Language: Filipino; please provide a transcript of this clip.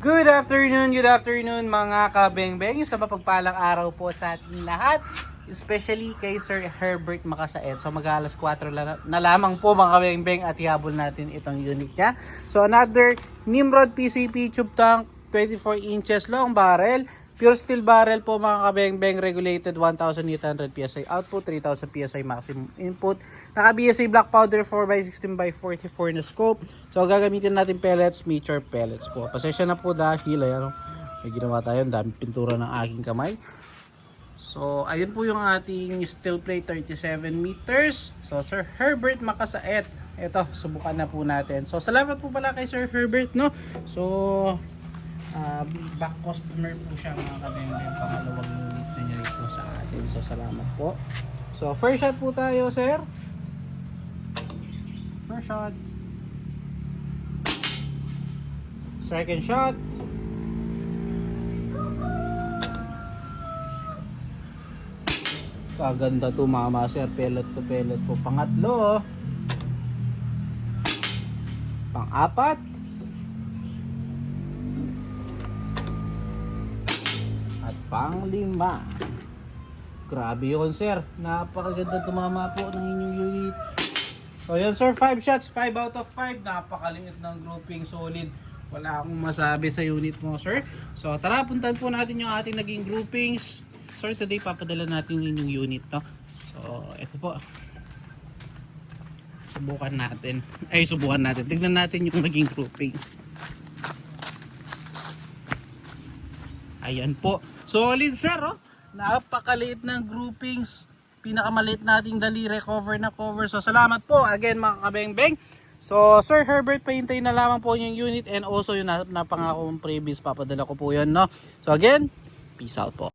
Good afternoon mga kabengbeng. Sa mapagpalang araw po sa ating lahat. Especially kay Sir Herbert Makasaet. So mag-alas 4 na lamang po mga kabengbeng at ihabol natin itong unit niya. So another Nimrod PCP tube tank, 24 inches long barrel. Pure steel barrel po mga kabengbeng, regulated 1,800 PSI output, 3,000 PSI maximum input. Naka BSA black powder 4x16x44 na scope. So gagamitin natin pellets, mature pellets po. Pasensya na po dahil ayan, may ginawa tayo, dami pintura ng aking kamay. So ayun po yung ating steel plate, 37 meters. So Sir Herbert Makasaet, ito subukan na po natin. So salamat po pala kay Sir Herbert, no. So back customer po siya mga kabengbeng, pangalawang unit na niya ito sa atin. So salamat po. So first shot po tayo, sir. First shot. Second shot. Kaganda to mama sir, pellet to pellet po. Pangatlo. Pang-apat. Pang-5. Grabe yun sir, napakaganda tumama po ng inyong unit. So yun sir, 5 shots, 5 out of 5. Napakaliit ng grouping, solid. Wala akong masabi sa unit mo sir. So tara, puntahan po natin yung ating naging groupings. Sir, today papadala natin yung inyong unit, no? So ito po, subukan natin. Tignan natin yung naging groupings. Ayan po. Solid sir, oh. Napakaliit ng groupings. Pinakamaliit nating daliri, cover na cover. So salamat po again mga kabengbeng. So Sir Herbert, pahintayin na lamang po yung unit and also yung napangako kong previous, papadala ko po yun, no. So again, peace out po.